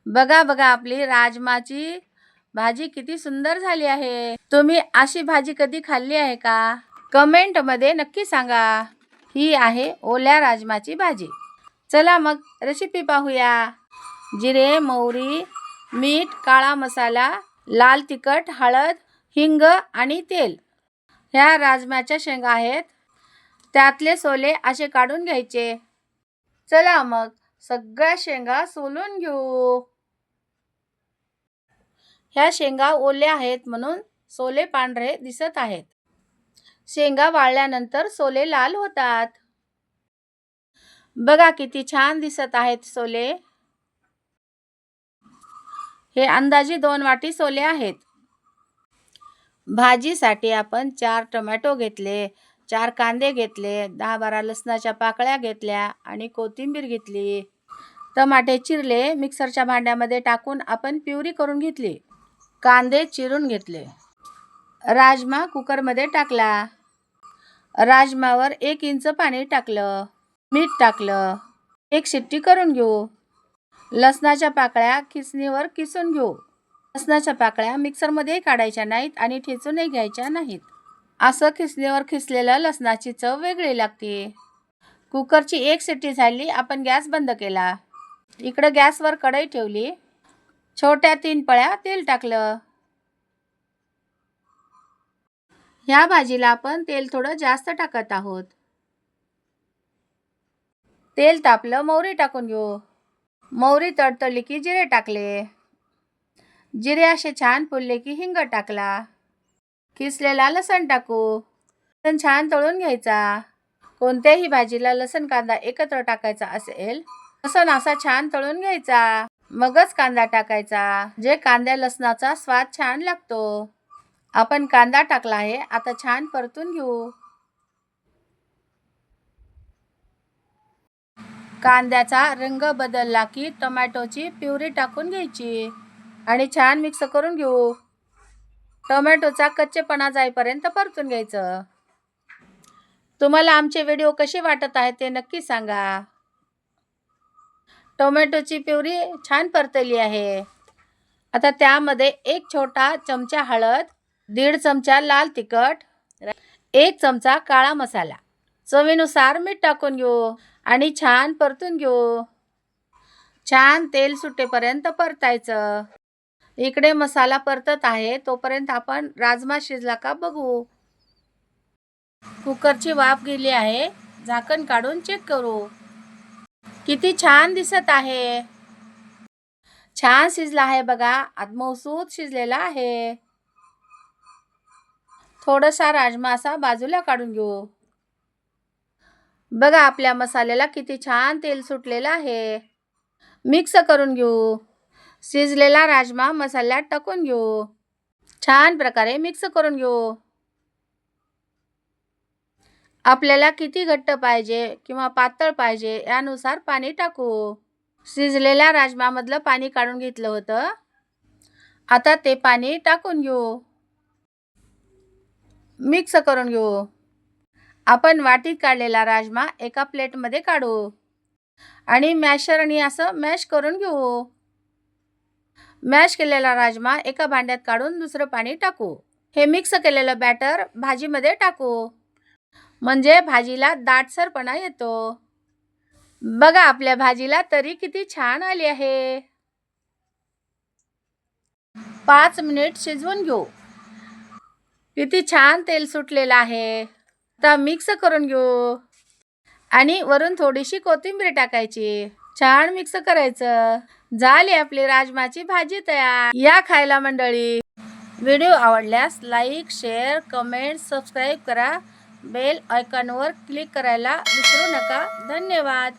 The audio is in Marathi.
बघा बघा आपली राजमाची भाजी किती सुंदर झाली आहे। तुम्ही अशी भाजी कधी खाल्ली आहे का? कमेंट मध्ये नक्की सांगा। ही आहे ओल्या राजमाची भाजी। चला मग रेसिपी पाहूया। जिरे, मोहरी, मीठ, काळा मसाला, लाल तिखट, हळद, हिंग आणि तेल। ह्या राजमाच्या शेंगा आहेत, त्यातले सोले असे काढून घ्यायचे। चला मग सगळ्या शेंगा सोलून घेऊ। ह्या शेंगा ओल्या आहेत म्हणून सोले पांढरे दिसत आहेत। शेंगा वाळल्यानंतर सोले लाल होतात। बघा किती छान दिसत आहेत सोले। हे अंदाजे 2 वाटी सोले आहेत। भाजीसाठी आपण 4 टोमॅटो घेतले, 4 कांदे घेतले, 10-12 लसणाच्या पाकळ्या घेतल्या आणि कोथिंबीर घेतली। टमाटे चिरले, मिक्सरच्या भांड्यामध्ये टाकून आपण प्युरी करून घेतली। कांदे चिरून घेतले। राजमा कुकरमध्ये टाकला। राजमावर 1 इंच पाणी टाकलं, मीठ टाकलं, 1 शिट्टी करून घेऊ। लसणाच्या पाकळ्या खिसणीवर किसून घेऊ। लसणाच्या पाकळ्या मिक्सरमध्ये काढायच्या नाहीत आणि ठेचूनही घ्यायच्या नाहीत। असं खिसणीवर खिसलेलं लसणाची चव वेगळी लागते। कुकरची 1 शिट्टी झाली, आपण गॅस बंद केला। इकडं गॅसवर कढई ठेवली, छोट्या 3 पळ्या तेल टाकलं। ह्या भाजीला आपण तेल थोडं जास्त टाकत आहोत। तेल तापलं, मोहरी टाकून घेऊ। मोहरी तडतडली की जिरे टाकले। जिरे असे छान फुलले की हिंग टाकला। किसलेला लसण टाकू। लसण छान तळून घ्यायचा। कोणत्याही भाजीला लसण कांदा एकत्र टाकायचा असेल, लसण असा छान तळून घ्यायचा, मगच कांदा टाकायचा। जे कांद्या लसणाचा स्वाद छान लागतो। आपण कांदा टाकला आहे, आता छान परतून घेऊ। कांद्याचा रंग बदलला की टोमॅटोची प्युरी टाकून घ्यायची आणि छान मिक्स करून घेऊ। टोमॅटोचा कच्चेपणा जाईपर्यंत परतून घ्यायचं। तुम्हाला आमचे व्हिडिओ कसे वाटत आहेत ते नक्की सांगा। टोमॅटोची प्युरी छान परतली आहे। आता त्यामध्ये 1 छोटा चमचा हळद, 1.5 चमचा लाल तिखट, 1 चमचा काळा मसाला, चवीनुसार मीठ टाकून घेऊ आणि छान परतून घेऊ। छान तेल सुटेपर्यंत परतायचं। इकडे मसाला परतत आहे, तोपर्यंत आपण राजमा शिजला का बघू। कुकरची वाफ गेली आहे, झाकण काढून चेक करू। किती छान दिसत आहे। छान शिजला आहे बघा, मऊसूत शिजलेला आहे। थोडासा राजमा असा बाजूला काढून घेऊ। बघा आपल्या मसाल्याला किती छान तेल सुटलेलं आहे। मिक्स करून घेऊ। शिजलेला राजमा मसाल्यात टाकून घेऊ। छान प्रकारे मिक्स करून घेऊ। आपल्याला किती घट्ट पाहिजे किंवा पातळ पाहिजे यानुसार पाणी टाकू। शिजलेल्या राजमामधलं पाणी काढून घेतलं होतं, आता ते पाणी टाकून घेऊ। मिक्स करून घेऊ। आपण वाटीत काढलेला राजमा एका प्लेटमध्ये काढू आणि मॅशरने असं मॅश करून घेऊ। मॅश केलेला राजमा एका भांड्यात काढून दुसरं पाणी टाकू। हे मिक्स केलेलं बॅटर भाजीमध्ये टाकू, म्हणजे भाजीला दाटसरपणा येतो। बघा आपल्या भाजीला तरी किती छान आली आहे। 5 मिनिट शिजवून घेऊ। किती छान तेल सुटलेलं आहे। आता मिक्स करून घेऊ आणि वरून थोडीशी कोथिंबीर टाकायची। छान मिक्स करायचं। झाली आपली राजमाची भाजी तयार। या खायला मंडळी। व्हिडिओ आवडल्यास लाईक, शेअर, कमेंट, सबस्क्राईब करा। बेल आयकॉनवर क्लिक करायला विसरू नका। धन्यवाद।